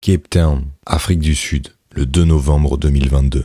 Cape Town, Afrique du Sud, le 2 novembre 2022.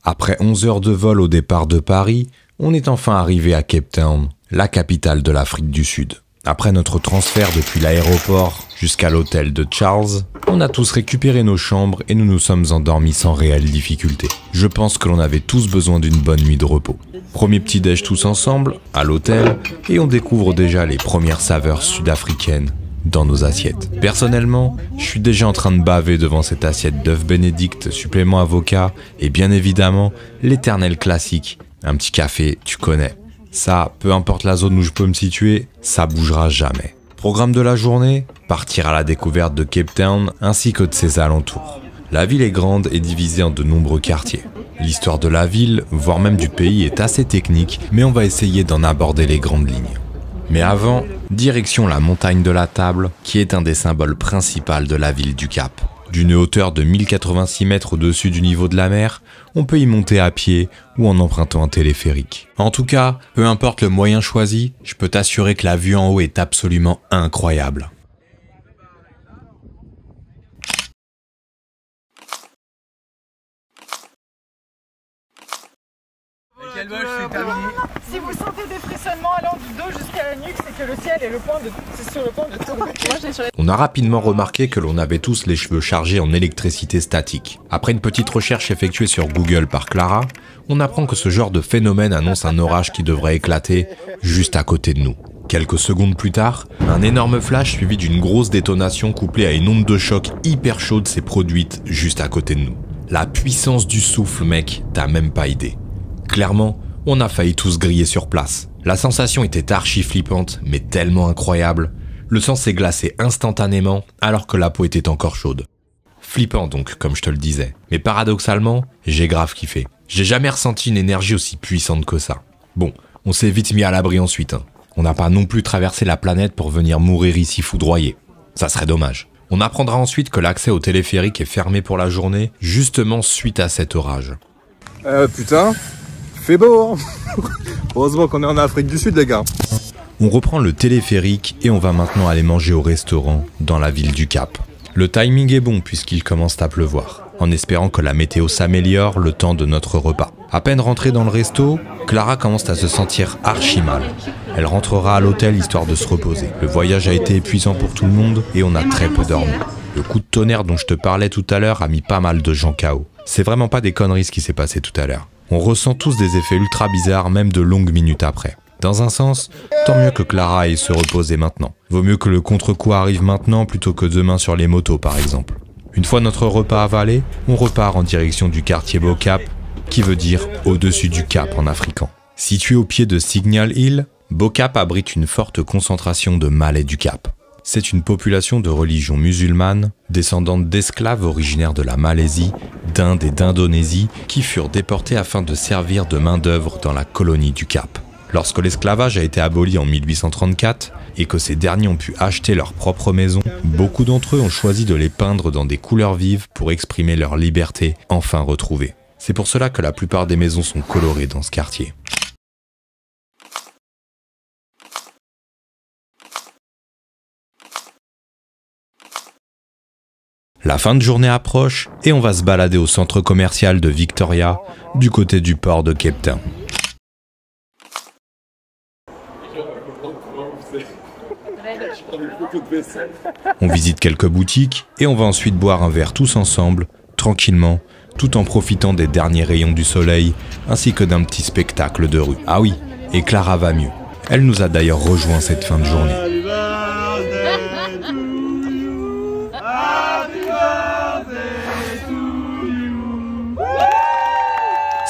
Après 11 heures de vol au départ de Paris, on est enfin arrivé à Cape Town, la capitale de l'Afrique du Sud. Après notre transfert depuis l'aéroport jusqu'à l'hôtel de Charles, on a tous récupéré nos chambres et nous nous sommes endormis sans réelle difficulté. Je pense que l'on avait tous besoin d'une bonne nuit de repos. Premier petit déj tous ensemble, à l'hôtel, et on découvre déjà les premières saveurs sud-africaines dans nos assiettes. Personnellement, je suis déjà en train de baver devant cette assiette d'œufs bénédicts, supplément avocat, et bien évidemment, l'éternel classique, un petit café, tu connais. Ça, peu importe la zone où je peux me situer, ça bougera jamais. Programme de la journée, partir à la découverte de Cape Town ainsi que de ses alentours. La ville est grande et divisée en de nombreux quartiers. L'histoire de la ville, voire même du pays, est assez technique, mais on va essayer d'en aborder les grandes lignes. Mais avant, direction la montagne de la Table, qui est un des symboles principaux de la ville du Cap. D'une hauteur de 1086 mètres au-dessus du niveau de la mer, on peut y monter à pied ou en empruntant un téléphérique. En tout cas, peu importe le moyen choisi, je peux t'assurer que la vue en haut est absolument incroyable. Si vous sentez des frissonnements allant du dos jusqu'à la nuque, c'est que le ciel est sur le point de tomber. On a rapidement remarqué que l'on avait tous les cheveux chargés en électricité statique. Après une petite recherche effectuée sur Google par Clara, on apprend que ce genre de phénomène annonce un orage qui devrait éclater juste à côté de nous. Quelques secondes plus tard, un énorme flash suivi d'une grosse détonation couplée à une onde de choc hyper chaude s'est produite juste à côté de nous. La puissance du souffle, mec, t'as même pas idée. Clairement, on a failli tous griller sur place. La sensation était archi flippante, mais tellement incroyable. Le sang s'est glacé instantanément, alors que la peau était encore chaude. Flippant donc, comme je te le disais. Mais paradoxalement, j'ai grave kiffé. J'ai jamais ressenti une énergie aussi puissante que ça. Bon, on s'est vite mis à l'abri ensuite. On n'a pas non plus traversé la planète pour venir mourir ici foudroyé. Ça serait dommage. On apprendra ensuite que l'accès au téléphérique est fermé pour la journée, justement suite à cet orage. Putain, fait beau, hein. Heureusement qu'on est en Afrique du Sud, les gars. On reprend le téléphérique et on va maintenant aller manger au restaurant dans la ville du Cap. Le timing est bon puisqu'il commence à pleuvoir, en espérant que la météo s'améliore le temps de notre repas. À peine rentrée dans le resto, Clara commence à se sentir archi mal. Elle rentrera à l'hôtel histoire de se reposer. Le voyage a été épuisant pour tout le monde et on a très peu dormi. Le coup de tonnerre dont je te parlais tout à l'heure a mis pas mal de gens KO. C'est vraiment pas des conneries ce qui s'est passé tout à l'heure. On ressent tous des effets ultra bizarres même de longues minutes après. Dans un sens, tant mieux que Clara aille se reposer maintenant. Vaut mieux que le contre-coup arrive maintenant plutôt que demain sur les motos par exemple. Une fois notre repas avalé, on repart en direction du quartier Bo-Cap, qui veut dire au-dessus du Cap en afrikaans. Situé au pied de Signal Hill, Bo-Cap abrite une forte concentration de Malais du Cap. C'est une population de religion musulmane, descendante d'esclaves originaires de la Malaisie, d'Inde et d'Indonésie, qui furent déportés afin de servir de main-d'œuvre dans la colonie du Cap. Lorsque l'esclavage a été aboli en 1834 et que ces derniers ont pu acheter leur propre maison, beaucoup d'entre eux ont choisi de les peindre dans des couleurs vives pour exprimer leur liberté enfin retrouvée. C'est pour cela que la plupart des maisons sont colorées dans ce quartier. La fin de journée approche et on va se balader au centre commercial de Victoria, du côté du port de Cape Town. On visite quelques boutiques et on va ensuite boire un verre tous ensemble, tranquillement, tout en profitant des derniers rayons du soleil, ainsi que d'un petit spectacle de rue. Ah oui, et Clara va mieux. Elle nous a d'ailleurs rejoint cette fin de journée.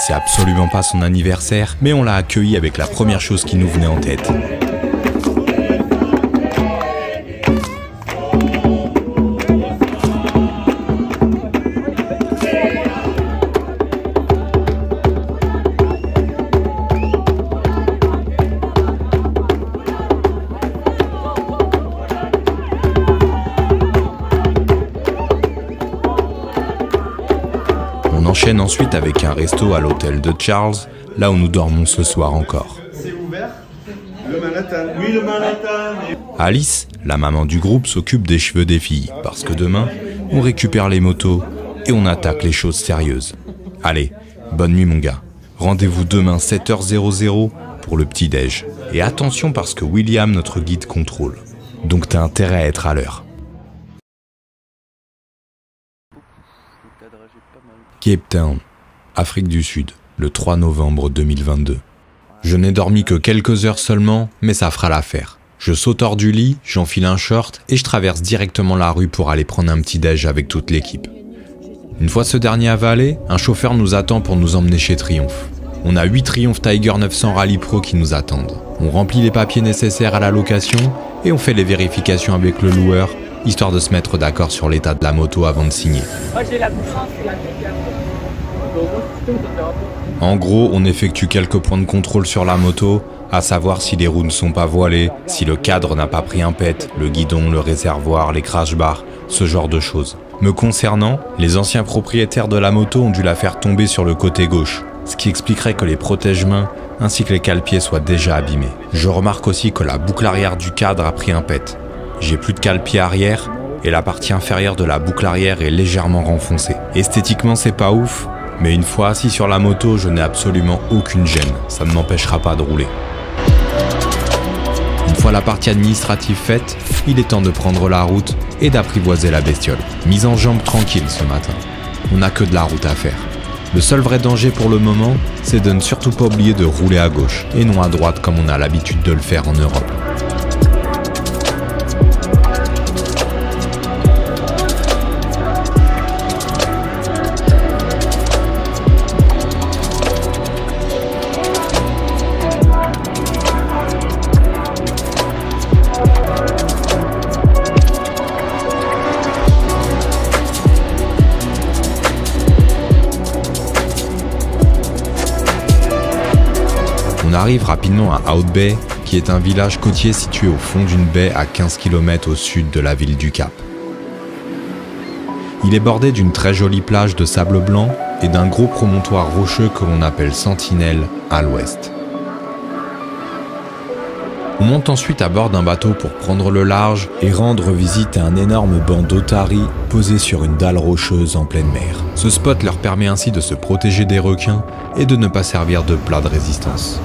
C'est absolument pas son anniversaire, mais on l'a accueilli avec la première chose qui nous venait en tête. On enchaîne ensuite avec un resto à l'hôtel de Charles, là où nous dormons ce soir encore. C'est ouvert. Le Manhattan. Oui, le Manhattan. Alice, la maman du groupe, s'occupe des cheveux des filles, parce que demain, on récupère les motos et on attaque les choses sérieuses. Allez, bonne nuit mon gars. Rendez-vous demain 7h00 pour le petit-déj. Et attention parce que William, notre guide, contrôle. Donc t'as intérêt à être à l'heure. Cape Town, Afrique du Sud, le 3 novembre 2022. Je n'ai dormi que quelques heures seulement, mais ça fera l'affaire. Je saute hors du lit, j'enfile un short et je traverse directement la rue pour aller prendre un petit-déj avec toute l'équipe. Une fois ce dernier avalé, un chauffeur nous attend pour nous emmener chez Triumph. On a 8 Triumph Tiger 900 Rally Pro qui nous attendent. On remplit les papiers nécessaires à la location et on fait les vérifications avec le loueur, histoire de se mettre d'accord sur l'état de la moto avant de signer. En gros, on effectue quelques points de contrôle sur la moto, à savoir si les roues ne sont pas voilées, si le cadre n'a pas pris un pet, le guidon, le réservoir, les crash bars, ce genre de choses. Me concernant, les anciens propriétaires de la moto ont dû la faire tomber sur le côté gauche, ce qui expliquerait que les protège-mains ainsi que les cale-pieds soient déjà abîmés. Je remarque aussi que la boucle arrière du cadre a pris un pet. J'ai plus de cale-pied arrière et la partie inférieure de la boucle arrière est légèrement renfoncée. Esthétiquement, c'est pas ouf, mais une fois assis sur la moto, je n'ai absolument aucune gêne. Ça ne m'empêchera pas de rouler. Une fois la partie administrative faite, il est temps de prendre la route et d'apprivoiser la bestiole. Mise en jambe tranquille ce matin. On n'a que de la route à faire. Le seul vrai danger pour le moment, c'est de ne surtout pas oublier de rouler à gauche et non à droite comme on a l'habitude de le faire en Europe. On arrive rapidement à Out Bay, qui est un village côtier situé au fond d'une baie à 15 km au sud de la ville du Cap. Il est bordé d'une très jolie plage de sable blanc et d'un gros promontoire rocheux que l'on appelle Sentinelle à l'ouest. On monte ensuite à bord d'un bateau pour prendre le large et rendre visite à un énorme banc d'otaries posé sur une dalle rocheuse en pleine mer. Ce spot leur permet ainsi de se protéger des requins et de ne pas servir de plat de résistance.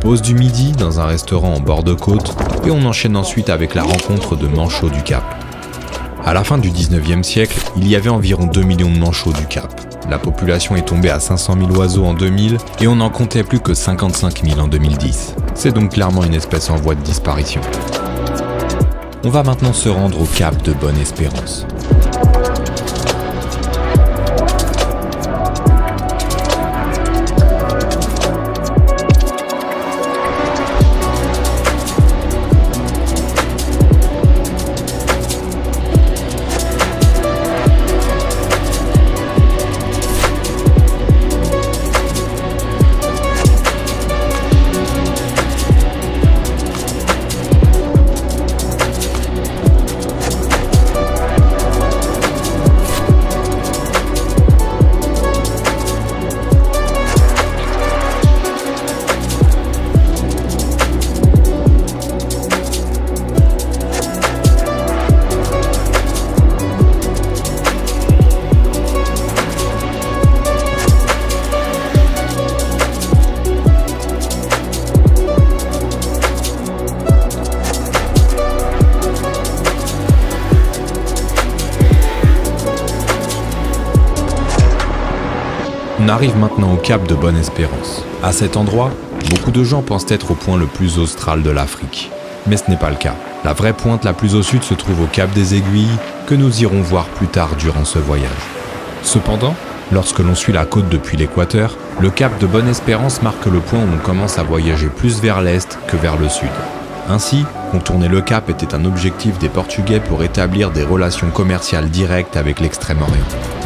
Pause du midi dans un restaurant en bord de côte et on enchaîne ensuite avec la rencontre de manchots du Cap. À la fin du 19e siècle, il y avait environ 2 millions de manchots du Cap. La population est tombée à 500 000 oiseaux en 2000 et on n'en comptait plus que 55 000 en 2010. C'est donc clairement une espèce en voie de disparition. On va maintenant se rendre au Cap de Bonne-Espérance. On arrive maintenant au Cap de Bonne-Espérance. À cet endroit, beaucoup de gens pensent être au point le plus austral de l'Afrique. Mais ce n'est pas le cas. La vraie pointe la plus au sud se trouve au Cap des Aiguilles, que nous irons voir plus tard durant ce voyage. Cependant, lorsque l'on suit la côte depuis l'équateur, Le cap de Bonne-Espérance marque le point où on commence à voyager plus vers l'est que vers le sud. Ainsi, contourner le cap était un objectif des Portugais pour établir des relations commerciales directes avec l'Extrême-Orient.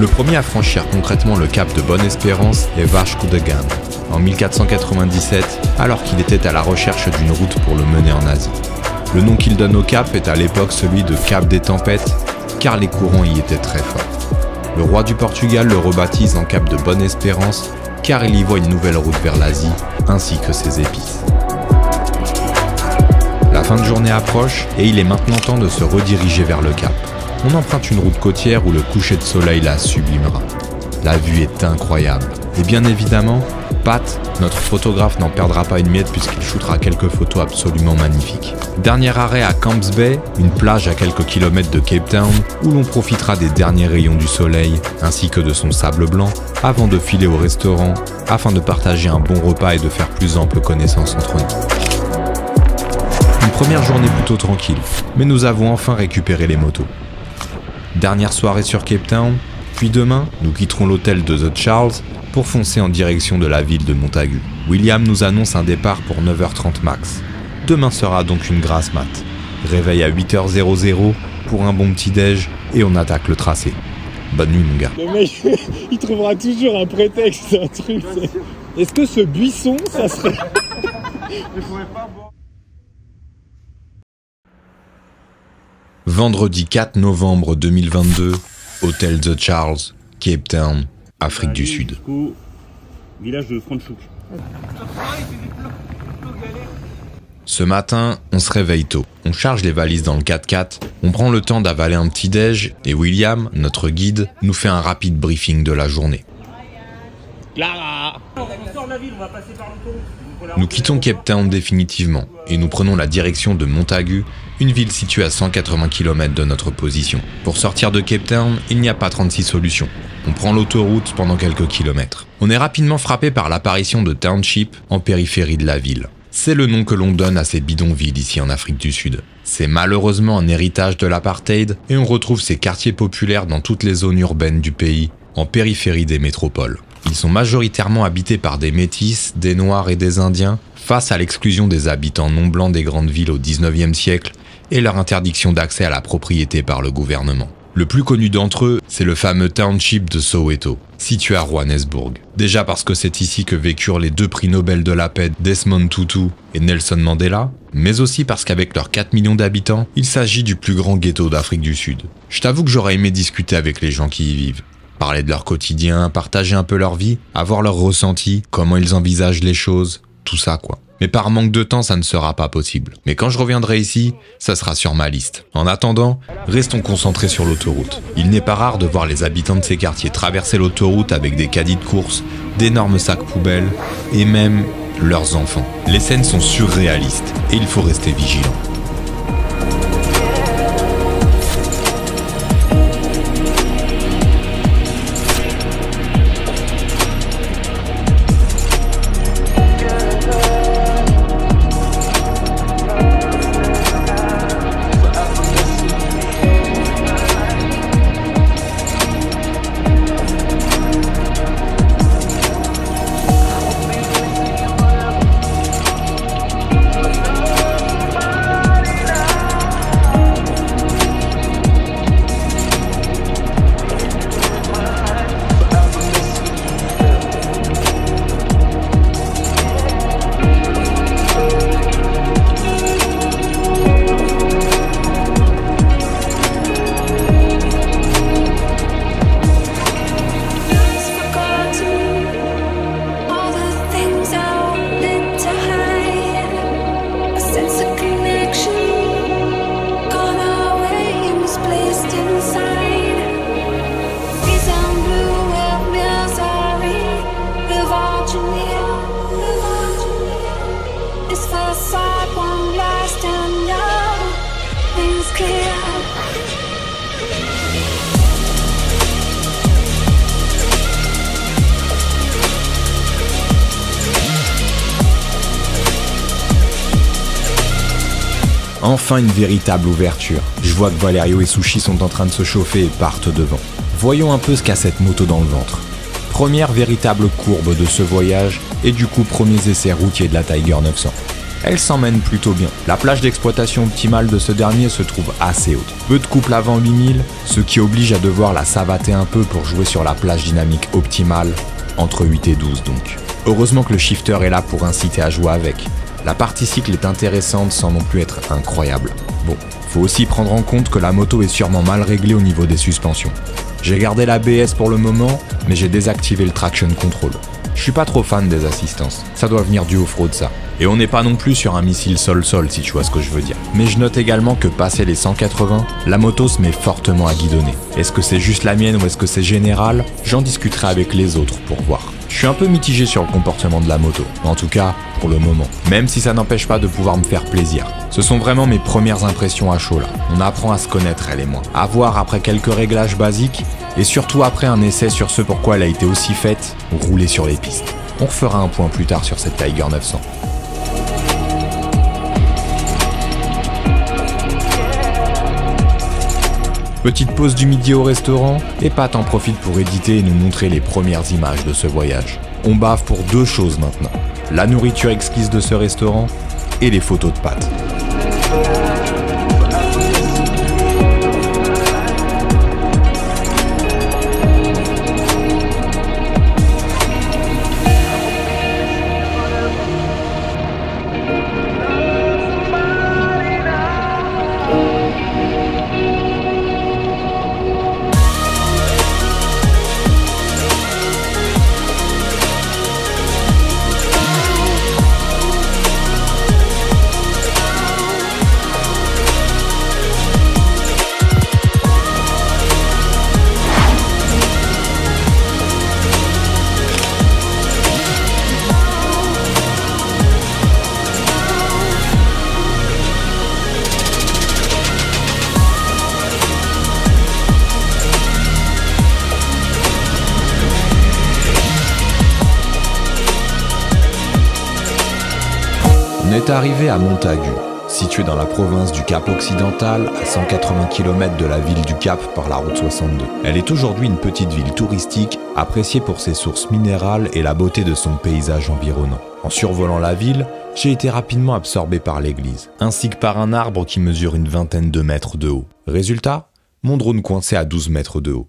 Le premier à franchir concrètement le cap de Bonne-Espérance est Vasco da Gama, en 1497, alors qu'il était à la recherche d'une route pour le mener en Asie. Le nom qu'il donne au cap est à l'époque celui de Cap des Tempêtes, car les courants y étaient très forts. Le roi du Portugal le rebaptise en Cap de Bonne-Espérance, car il y voit une nouvelle route vers l'Asie, ainsi que ses épices. La fin de journée approche et il est maintenant temps de se rediriger vers le cap. On emprunte une route côtière où le coucher de soleil la sublimera. La vue est incroyable. Et bien évidemment, Pat, notre photographe, n'en perdra pas une miette puisqu'il shootera quelques photos absolument magnifiques. Dernier arrêt à Camps Bay, une plage à quelques kilomètres de Cape Town, où l'on profitera des derniers rayons du soleil ainsi que de son sable blanc, avant de filer au restaurant, afin de partager un bon repas et de faire plus ample connaissance entre nous. Une première journée plutôt tranquille, mais nous avons enfin récupéré les motos. Dernière soirée sur Cape Town, puis demain, nous quitterons l'hôtel de The Charles pour foncer en direction de la ville de Montagu. William nous annonce un départ pour 9h30 max. Demain sera donc une grasse mat. Réveil à 8h00 pour un bon petit-déj et on attaque le tracé. Bonne nuit mon gars. Le mec, il trouvera toujours un prétexte, un truc. Est-ce que ce buisson, ça serait... Vendredi 4 novembre 2022, hôtel The Charles, Cape Town, Afrique du Sud. Jusqu'au village de Franschhoek. Ce matin, on se réveille tôt. On charge les valises dans le 4x4, on prend le temps d'avaler un petit déj et William, notre guide, nous fait un rapide briefing de la journée. Clara! Nous quittons Cape Town définitivement et nous prenons la direction de Montagu, une ville située à 180 km de notre position. Pour sortir de Cape Town, il n'y a pas 36 solutions. On prend l'autoroute pendant quelques kilomètres. On est rapidement frappé par l'apparition de townships en périphérie de la ville. C'est le nom que l'on donne à ces bidonvilles ici en Afrique du Sud. C'est malheureusement un héritage de l'apartheid et on retrouve ces quartiers populaires dans toutes les zones urbaines du pays, en périphérie des métropoles. Ils sont majoritairement habités par des métis, des noirs et des indiens, face à l'exclusion des habitants non blancs des grandes villes au 19e siècle et leur interdiction d'accès à la propriété par le gouvernement. Le plus connu d'entre eux, c'est le fameux township de Soweto, situé à Johannesburg. Déjà parce que c'est ici que vécurent les deux prix Nobel de la paix Desmond Tutu et Nelson Mandela, mais aussi parce qu'avec leurs 4 millions d'habitants, il s'agit du plus grand ghetto d'Afrique du Sud. Je t'avoue que j'aurais aimé discuter avec les gens qui y vivent. Parler de leur quotidien, partager un peu leur vie, avoir leur ressenti, comment ils envisagent les choses, tout ça quoi. Mais par manque de temps, ça ne sera pas possible. Mais quand je reviendrai ici, ça sera sur ma liste. En attendant, restons concentrés sur l'autoroute. Il n'est pas rare de voir les habitants de ces quartiers traverser l'autoroute avec des caddies de course, d'énormes sacs poubelles et même leurs enfants. Les scènes sont surréalistes et il faut rester vigilant. Enfin une véritable ouverture. Je vois que Valerio et Sushi sont en train de se chauffer et partent devant. Voyons un peu ce qu'a cette moto dans le ventre. Première véritable courbe de ce voyage et du coup premiers essais routiers de la Tiger 900. Elle s'emmène plutôt bien. La plage d'exploitation optimale de ce dernier se trouve assez haute. Peu de couple avant 8000, ce qui oblige à devoir la savater un peu pour jouer sur la plage dynamique optimale, entre 8 et 12 donc. Heureusement que le shifter est là pour inciter à jouer avec. La partie cycle est intéressante sans non plus être incroyable. Bon, faut aussi prendre en compte que la moto est sûrement mal réglée au niveau des suspensions. J'ai gardé l'ABS pour le moment, mais j'ai désactivé le traction control. Je suis pas trop fan des assistances, ça doit venir du off-road ça. Et on n'est pas non plus sur un missile sol-sol si tu vois ce que je veux dire. Mais je note également que passé les 180, la moto se met fortement à guidonner. Est-ce que c'est juste la mienne ou est-ce que c'est général? J'en discuterai avec les autres pour voir. Je suis un peu mitigé sur le comportement de la moto, en tout cas pour le moment, même si ça n'empêche pas de pouvoir me faire plaisir. Ce sont vraiment mes premières impressions à chaud là. On apprend à se connaître elle et moi, à voir après quelques réglages basiques et surtout après un essai sur ce pourquoi elle a été aussi faite, rouler sur les pistes. On refera un point plus tard sur cette Tiger 900. Petite pause du midi au restaurant, et Pat en profite pour éditer et nous montrer les premières images de ce voyage. On bave pour deux choses maintenant, la nourriture exquise de ce restaurant et les photos de Pat. On est arrivé à Montagu, situé dans la province du Cap occidental, à 180 km de la ville du Cap par la route 62. Elle est aujourd'hui une petite ville touristique, appréciée pour ses sources minérales et la beauté de son paysage environnant. En survolant la ville, j'ai été rapidement absorbé par l'église, ainsi que par un arbre qui mesure une vingtaine de mètres de haut. Résultat, mon drone coincé à 12 mètres de haut.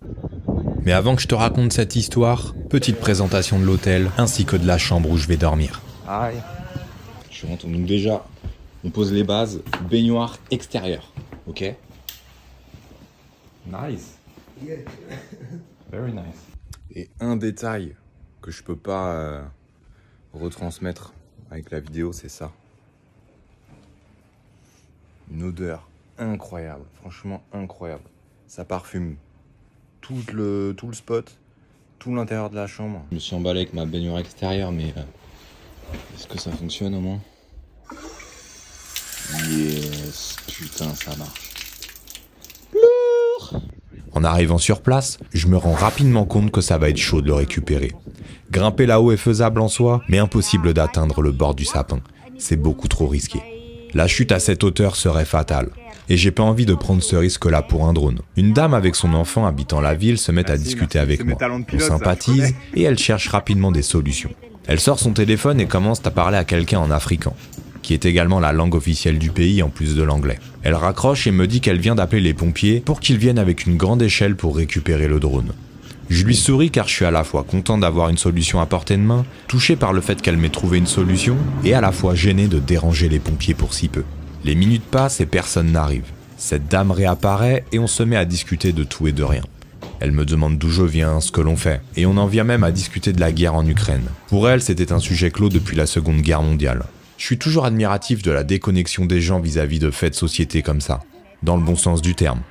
Mais avant que je te raconte cette histoire, petite présentation de l'hôtel, ainsi que de la chambre où je vais dormir. Aïe. Je rentre, donc déjà, on pose les bases, baignoire extérieure, ok? Nice. Very nice. Et un détail que je peux pas retransmettre avec la vidéo, c'est ça. Une odeur incroyable, franchement incroyable. Ça parfume tout le spot, tout l'intérieur de la chambre. Je me suis emballé avec ma baignoire extérieure, mais est-ce que ça fonctionne au moins? Yes, putain, ça marche. Lourd. En arrivant sur place, je me rends rapidement compte que ça va être chaud de le récupérer. Grimper là-haut est faisable en soi, mais impossible d'atteindre le bord du sapin. C'est beaucoup trop risqué. La chute à cette hauteur serait fatale. Et j'ai pas envie de prendre ce risque-là pour un drone. Une dame avec son enfant habitant la ville se met à discuter avec moi. On sympathise et elle cherche rapidement des solutions. Elle sort son téléphone et commence à parler à quelqu'un en afrikaan, qui est également la langue officielle du pays en plus de l'anglais. Elle raccroche et me dit qu'elle vient d'appeler les pompiers pour qu'ils viennent avec une grande échelle pour récupérer le drone. Je lui souris car je suis à la fois content d'avoir une solution à portée de main, touché par le fait qu'elle m'ait trouvé une solution, et à la fois gêné de déranger les pompiers pour si peu. Les minutes passent et personne n'arrive. Cette dame réapparaît et on se met à discuter de tout et de rien. Elle me demande d'où je viens, ce que l'on fait, et on en vient même à discuter de la guerre en Ukraine. Pour elle, c'était un sujet clos depuis la Seconde Guerre mondiale. Je suis toujours admiratif de la déconnexion des gens vis-à-vis de faits de société comme ça, dans le bon sens du terme.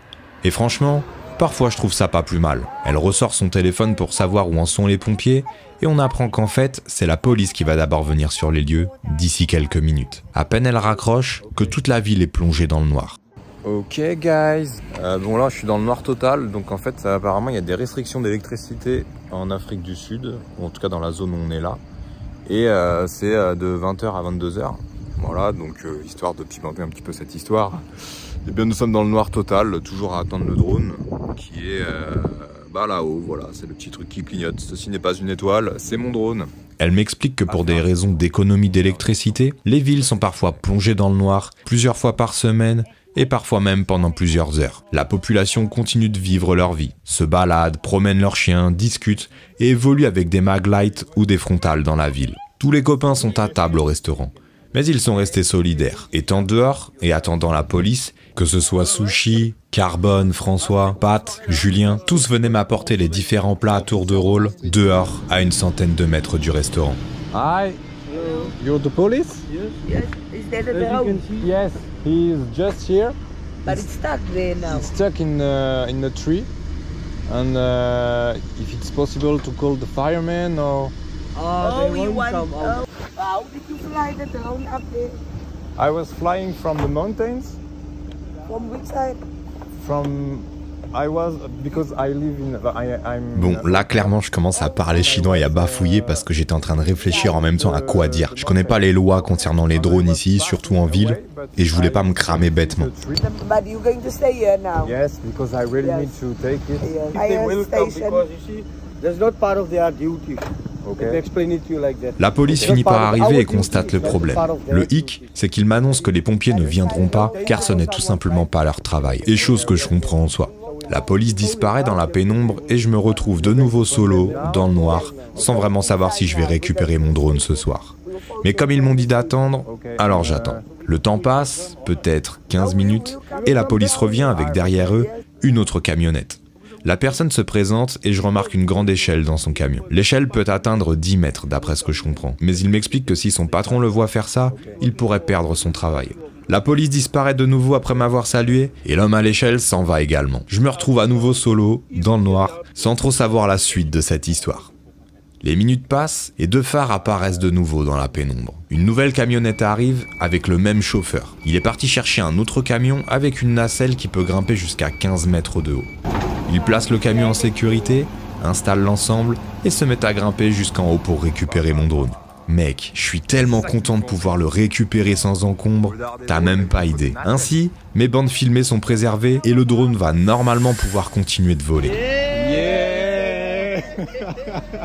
Et franchement, parfois je trouve ça pas plus mal. Elle ressort son téléphone pour savoir où en sont les pompiers, et on apprend qu'en fait, c'est la police qui va d'abord venir sur les lieux, d'ici quelques minutes. À peine elle raccroche, que toute la ville est plongée dans le noir. Ok guys, bon là je suis dans le noir total, donc en fait apparemment il y a des restrictions d'électricité en Afrique du Sud, ou en tout cas dans la zone où on est là, et c'est de 20h à 22h, voilà, donc histoire de pimenter un petit peu cette histoire, et bien nous sommes dans le noir total, toujours à attendre le drone, qui est Bah là-haut, voilà, c'est le petit truc qui clignote. Ceci n'est pas une étoile, c'est mon drone. Elle m'explique que pour des raisons d'économie d'électricité, les villes sont parfois plongées dans le noir, plusieurs fois par semaine, et parfois même pendant plusieurs heures. La population continue de vivre leur vie, se balade, promène leurs chiens, discute et évolue avec des maglights ou des frontales dans la ville. Tous les copains sont à table au restaurant, mais ils sont restés solidaires. Étant dehors et attendant la police, que ce soit Sushi, Carbone, François, Pat, Julien, tous venaient m'apporter les différents plats à tour de rôle dehors à une centaine de mètres du restaurant. Hi, you're the police? Yes, is that the road? Yes, he's just here. But it's stuck there now. It's stuck in the tree. And if it's possible to call the fireman or... Oh, we want. Oh, how did you fly the drone up there? I was flying from the mountains. From which side? Bon, là clairement je commence à parler chinois et à bafouiller parce que j'étais en train de réfléchir en même temps à quoi dire. Je connais pas les lois concernant les drones ici, surtout en ville, et je voulais pas me cramer bêtement. But you're going to stay here now. Yes, because I really need to take it. Fire station. That's not part of their duty. Okay. Explain it to you like that. La police finit par arriver et constate le problème. Le hic, c'est qu'ils m'annoncent que les pompiers ne viendront pas car ce n'est tout simplement pas leur travail. Et chose que je comprends en soi. La police disparaît dans la pénombre et je me retrouve de nouveau solo, dans le noir, sans vraiment savoir si je vais récupérer mon drone ce soir. Mais comme ils m'ont dit d'attendre, alors j'attends. Le temps passe, peut-être 15 minutes, et la police revient avec derrière eux une autre camionnette. La personne se présente et je remarque une grande échelle dans son camion. L'échelle peut atteindre 10 mètres d'après ce que je comprends. Mais il m'explique que si son patron le voit faire ça, il pourrait perdre son travail. La police disparaît de nouveau après m'avoir salué et l'homme à l'échelle s'en va également. Je me retrouve à nouveau solo, dans le noir, sans trop savoir la suite de cette histoire. Les minutes passent et deux phares apparaissent de nouveau dans la pénombre. Une nouvelle camionnette arrive avec le même chauffeur. Il est parti chercher un autre camion avec une nacelle qui peut grimper jusqu'à 15 mètres de haut. Il place le camion en sécurité, installe l'ensemble et se met à grimper jusqu'en haut pour récupérer mon drone. Mec, je suis tellement content de pouvoir le récupérer sans encombre, t'as même pas idée. Ainsi, mes bandes filmées sont préservées et le drone va normalement pouvoir continuer de voler.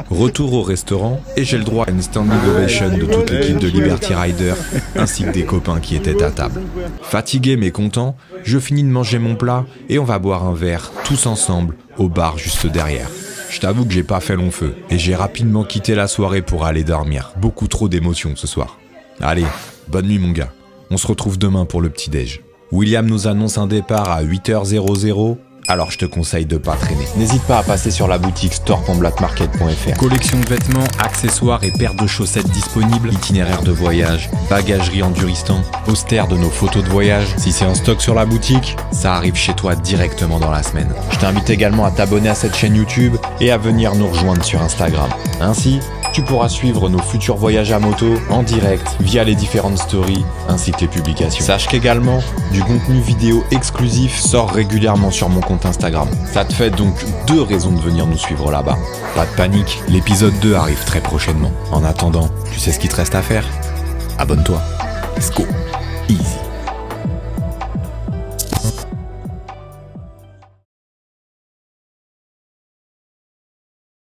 Retour au restaurant et j'ai le droit à une standing ovation de toute l'équipe de Liberty Rider ainsi que des copains qui étaient à table. Fatigué mais content, je finis de manger mon plat et on va boire un verre tous ensemble au bar juste derrière. Je t'avoue que j'ai pas fait long feu et j'ai rapidement quitté la soirée pour aller dormir. Beaucoup trop d'émotions ce soir. Allez, bonne nuit mon gars. On se retrouve demain pour le petit-déj. William nous annonce un départ à 8h00. Alors je te conseille de pas traîner. N'hésite pas à passer sur la boutique store.blackmarket.fr. Collection de vêtements, accessoires et paires de chaussettes disponibles, itinéraire de voyage, bagagerie Enduristan, posters de nos photos de voyage. Si c'est en stock sur la boutique, ça arrive chez toi directement dans la semaine. Je t'invite également à t'abonner à cette chaîne YouTube et à venir nous rejoindre sur Instagram. Ainsi, tu pourras suivre nos futurs voyages à moto en direct via les différentes stories ainsi que les publications. Sache qu'également, du contenu vidéo exclusif sort régulièrement sur mon compte Instagram. Ça te fait donc 2 raisons de venir nous suivre là-bas. Pas de panique, l'épisode 2 arrive très prochainement. En attendant, tu sais ce qu'il te reste à faire? Abonne-toi. Let's go. Easy.